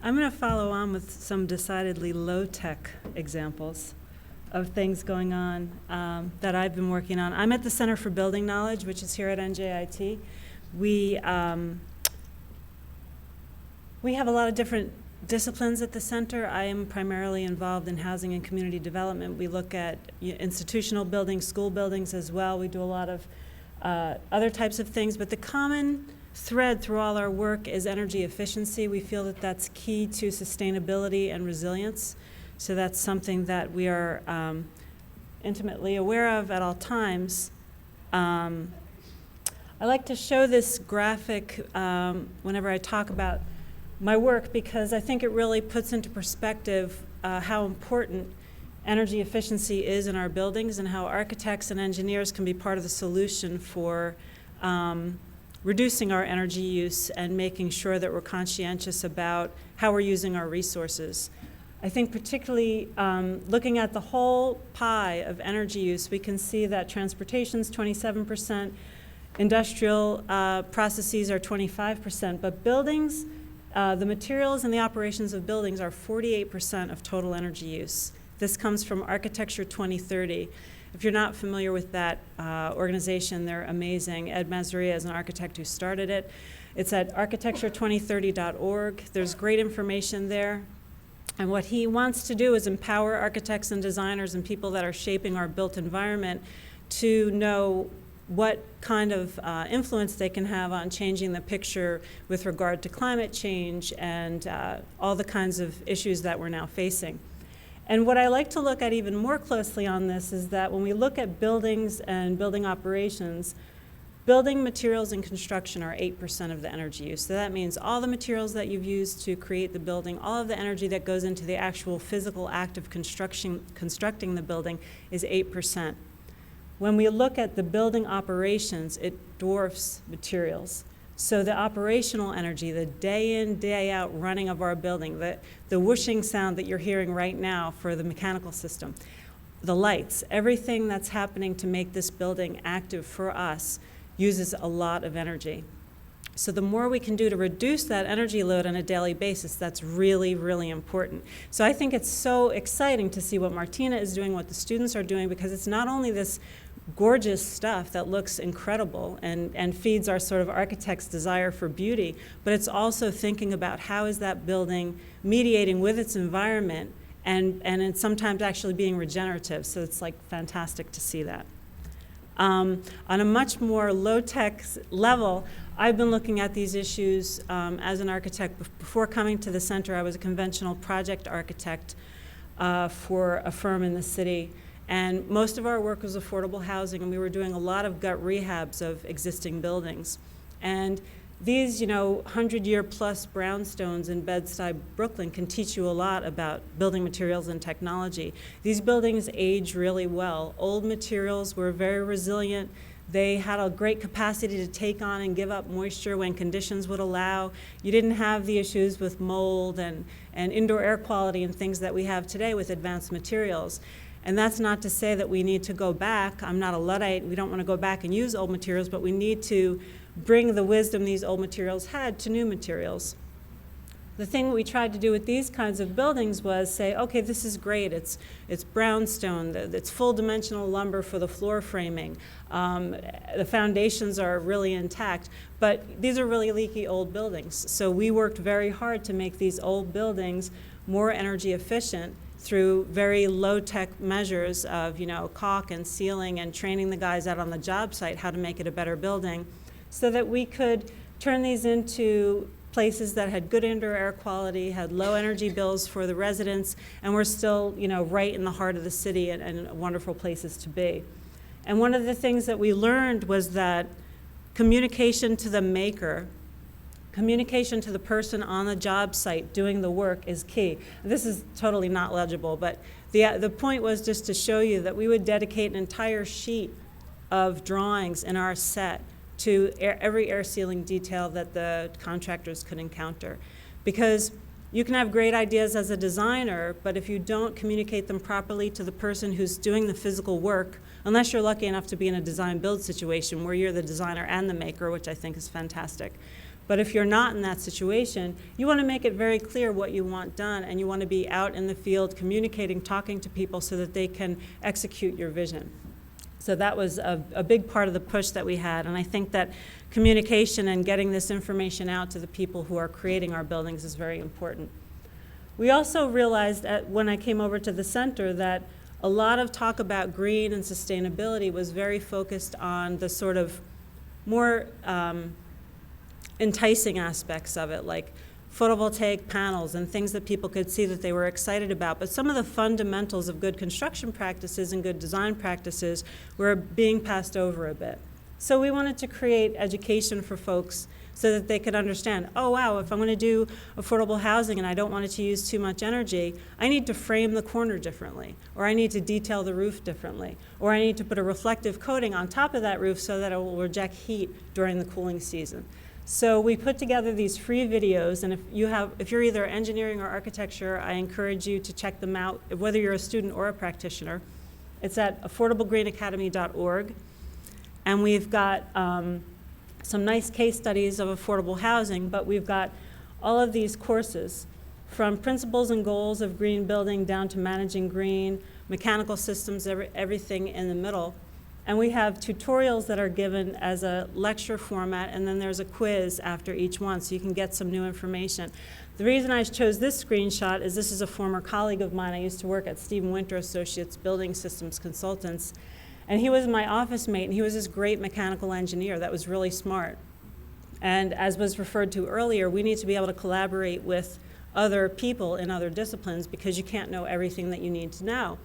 I'm going to follow on with some decidedly low-tech examples of things going on that I've been working on. I'm at the Center for Building Knowledge, which is here at NJIT. We have a lot of different disciplines at the center. I am primarily involved in housing and community development. We look at institutional buildings, school buildings as well. We do a lot of other types of things, but the common thread through all our work is energy efficiency. We feel that that's key to sustainability and resilience. So that's something that we are intimately aware of at all times. I like to show this graphic whenever I talk about my work because I think it really puts into perspective how important energy efficiency is in our buildings and how architects and engineers can be part of the solution for reducing our energy use and making sure that we're conscientious about how we're using our resources. I think particularly looking at the whole pie of energy use, we can see that transportation's 27%, industrial processes are 25%, but buildings, the materials and the operations of buildings are 48% of total energy use. This comes from Architecture 2030. If you're not familiar with that organization, they're amazing. Ed Mazzaria is an architect who started it. It's at architecture2030.org. There's great information there. And what he wants to do is empower architects and designers and people that are shaping our built environment to know what kind of influence they can have on changing the picture with regard to climate change and all the kinds of issues that we're now facing. And what I like to look at even more closely on this is that when we look at buildings and building operations, building materials and construction are 8% of the energy use. So that means all the materials that you've used to create the building, all of the energy that goes into the actual physical act of constructing the building is 8%. When we look at the building operations, it dwarfs materials. So the operational energy, the day in, day out running of our building, the whooshing sound that you're hearing right now for the mechanical system, the lights, everything that's happening to make this building active for us uses a lot of energy. So the more we can do to reduce that energy load on a daily basis, that's really, really important. So I think it's so exciting to see what Martina is doing, what the students are doing, because it's not only this gorgeous stuff that looks incredible and feeds our sort of architect's desire for beauty, but it's also thinking about how is that building mediating with its environment and it's sometimes actually being regenerative. So it's like fantastic to see that. On a much more low-tech level, I've been looking at these issues as an architect. Before coming to the center, I was a conventional project architect for a firm in the city. And most of our work was affordable housing, and we were doing a lot of gut rehabs of existing buildings. And these, 100-year-plus brownstones in Bed-Stuy, Brooklyn can teach you a lot about building materials and technology. These buildings age really well. Old materials were very resilient. They had a great capacity to take on and give up moisture when conditions would allow. You didn't have the issues with mold and indoor air quality and things that we have today with advanced materials. And that's not to say that we need to go back. I'm not a Luddite. We don't want to go back and use old materials, but we need to bring the wisdom these old materials had to new materials. The thing we tried to do with these kinds of buildings was say, okay, this is great. It's brownstone. It's full-dimensional lumber for the floor framing. The foundations are really intact. But these are really leaky old buildings. So we worked very hard to make these old buildings more energy efficient through very low-tech measures of, caulk and sealing and training the guys out on the job site how to make it a better building so that we could turn these into places that had good indoor air quality, had low energy bills for the residents, and were still, right in the heart of the city and wonderful places to be. And one of the things that we learned was that communication to the maker, communication to the person on the job site doing the work is key. This is totally not legible, but the point was just to show you that we would dedicate an entire sheet of drawings in our set to every air sealing detail that the contractors could encounter. Because you can have great ideas as a designer, but if you don't communicate them properly to the person who's doing the physical work, unless you're lucky enough to be in a design-build situation where you're the designer and the maker, which I think is fantastic. But if you're not in that situation, you want to make it very clear what you want done, and you want to be out in the field communicating, talking to people so that they can execute your vision. So that was a big part of the push that we had, and I think that communication and getting this information out to the people who are creating our buildings is very important. We also realized when I came over to the center that a lot of talk about green and sustainability was very focused on the sort of more enticing aspects of it, like photovoltaic panels and things that people could see that they were excited about. But some of the fundamentals of good construction practices and good design practices were being passed over a bit. So we wanted to create education for folks so that they could understand, oh wow, if I'm going to do affordable housing and I don't want it to use too much energy, I need to frame the corner differently, or I need to detail the roof differently, or I need to put a reflective coating on top of that roof so that it will reject heat during the cooling season. So we put together these free videos, and if you're either engineering or architecture, I encourage you to check them out, whether you're a student or a practitioner. It's at affordablegreenacademy.org, and we've got some nice case studies of affordable housing, but we've got all of these courses from principles and goals of green building down to managing green, mechanical systems, everything in the middle. And we have tutorials that are given as a lecture format, and then there's a quiz after each one, so you can get some new information. The reason I chose this screenshot is this is a former colleague of mine. I used to work at Stephen Winter Associates Building Systems Consultants, and he was my office mate, and he was this great mechanical engineer that was really smart. And as was referred to earlier, we need to be able to collaborate with other people in other disciplines because you can't know everything that you need to know.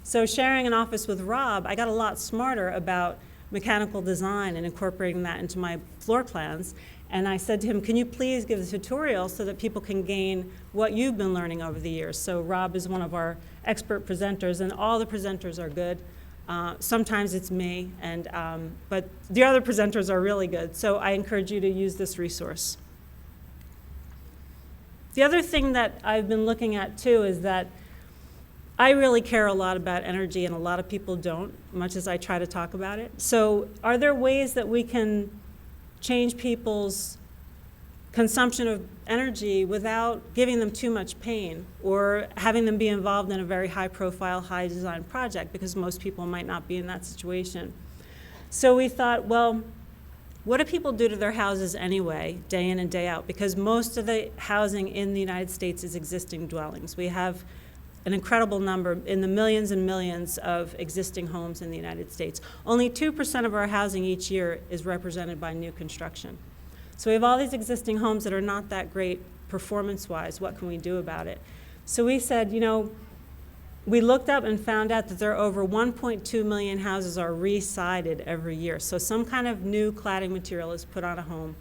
So sharing an office with Rob, I got a lot smarter about mechanical design and incorporating that into my floor plans. And I said to him, can you please give the tutorial so that people can gain what you've been learning over the years? So Rob is one of our expert presenters, and all the presenters are good. Sometimes it's me, but the other presenters are really good. So I encourage you to use this resource. The other thing that I've been looking at too is that I really care a lot about energy, and a lot of people don't, much as I try to talk about it. So are there ways that we can change people's consumption of energy without giving them too much pain or having them be involved in a very high-profile, high-design project, because most people might not be in that situation? So we thought, well, what do people do to their houses anyway, day in and day out? Because most of the housing in the United States is existing dwellings. We have an incredible number, in the millions and millions of existing homes in the United States. Only 2% of our housing each year is represented by new construction. So we have all these existing homes that are not that great performance-wise. What can we do about it? So we said, you know, we looked up and found out that there are over 1.2 million houses are re-sided every year. So some kind of new cladding material is put on a home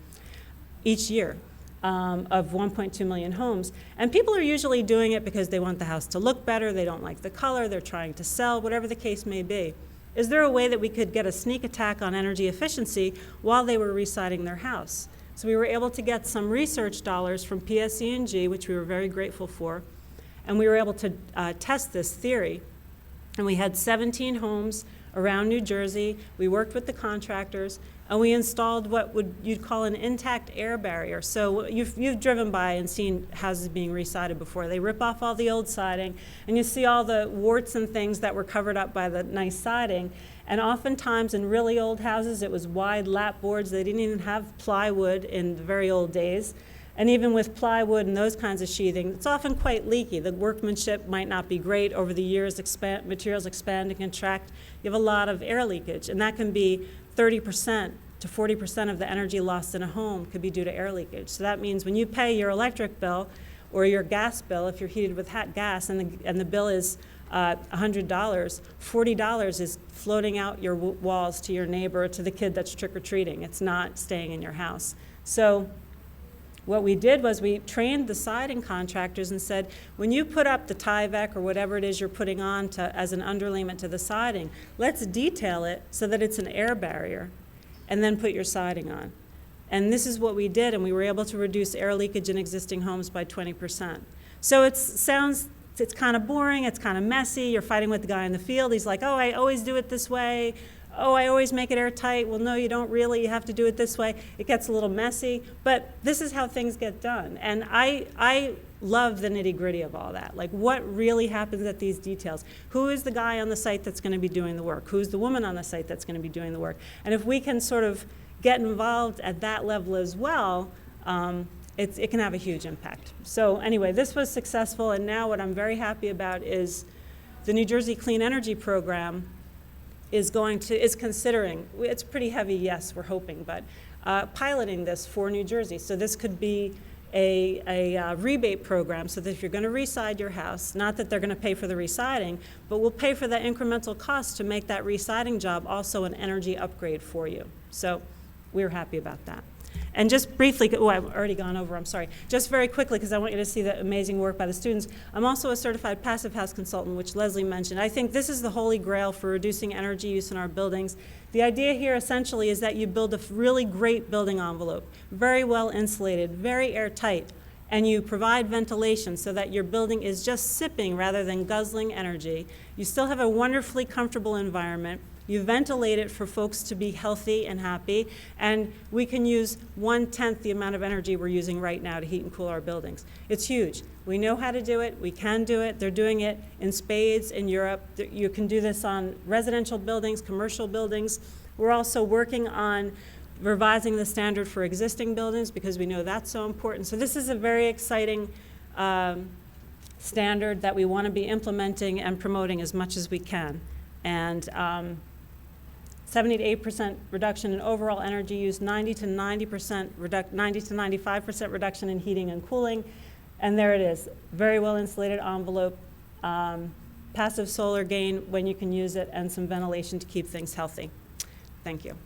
each year. Of 1.2 million homes. And people are usually doing it because they want the house to look better, they don't like the color, they're trying to sell, whatever the case may be. Is there a way that we could get a sneak attack on energy efficiency while they were re-siding their house? So we were able to get some research dollars from PSE&G, which we were very grateful for, and we were able to test this theory. And we had 17 homes around New Jersey. We worked with the contractors, and we installed what you'd call an intact air barrier. So you've driven by and seen houses being re-sided before. They rip off all the old siding, and you see all the warts and things that were covered up by the nice siding. And oftentimes in really old houses, it was wide lap boards. They didn't even have plywood in the very old days. And even with plywood and those kinds of sheathing, it's often quite leaky. The workmanship might not be great. Over the years, materials expand and contract. You have a lot of air leakage, and that can be 30% to 40% of the energy lost in a home could be due to air leakage. So that means when you pay your electric bill or your gas bill, if you're heated with hot gas and the bill is $100, $40 is floating out your walls to your neighbor, to the kid that's trick-or-treating. It's not staying in your house. So what we did was we trained the siding contractors and said, when you put up the Tyvek or whatever it is you're putting on as an underlayment to the siding, let's detail it so that it's an air barrier, and then put your siding on. And this is what we did, and we were able to reduce air leakage in existing homes by 20%. So it's kind of boring, it's kind of messy, you're fighting with the guy in the field, he's like, oh, I always do it this way. oh, I always make it airtight. Well, no, you don't really. You have to do it this way. It gets a little messy, but this is how things get done. And I love the nitty-gritty of all that. Like, what really happens at these details? Who is the guy on the site that's going to be doing the work? Who's the woman on the site that's going to be doing the work? And if we can sort of get involved at that level as well, it can have a huge impact. So anyway, this was successful, and now what I'm very happy about is the New Jersey Clean Energy Program is considering, it's pretty heavy, yes, we're hoping, but piloting this for New Jersey. So this could be a rebate program, so that if you're going to re-side your house, not that they're going to pay for the re-siding, but we'll pay for that incremental cost to make that re-siding job also an energy upgrade for you. So we're happy about that. And just briefly, oh, I've already gone over, I'm sorry. Just very quickly, because I want you to see the amazing work by the students. I'm also a certified passive house consultant, which Leslie mentioned. I think this is the holy grail for reducing energy use in our buildings. The idea here essentially is that you build a really great building envelope, very well insulated, very airtight, and you provide ventilation so that your building is just sipping rather than guzzling energy. You still have a wonderfully comfortable environment. You ventilate it for folks to be healthy and happy, and we can use 1/10 the amount of energy we're using right now to heat and cool our buildings. It's huge. We know how to do it. We can do it. They're doing it in spades in Europe. You can do this on residential buildings, commercial buildings. We're also working on revising the standard for existing buildings because we know that's so important. So this is a very exciting standard that we want to be implementing and promoting as much as we can. And 70 to 8% reduction in overall energy use, 90 to 95% reduction in heating and cooling. And there it is, very well insulated envelope, passive solar gain when you can use it, and some ventilation to keep things healthy. Thank you.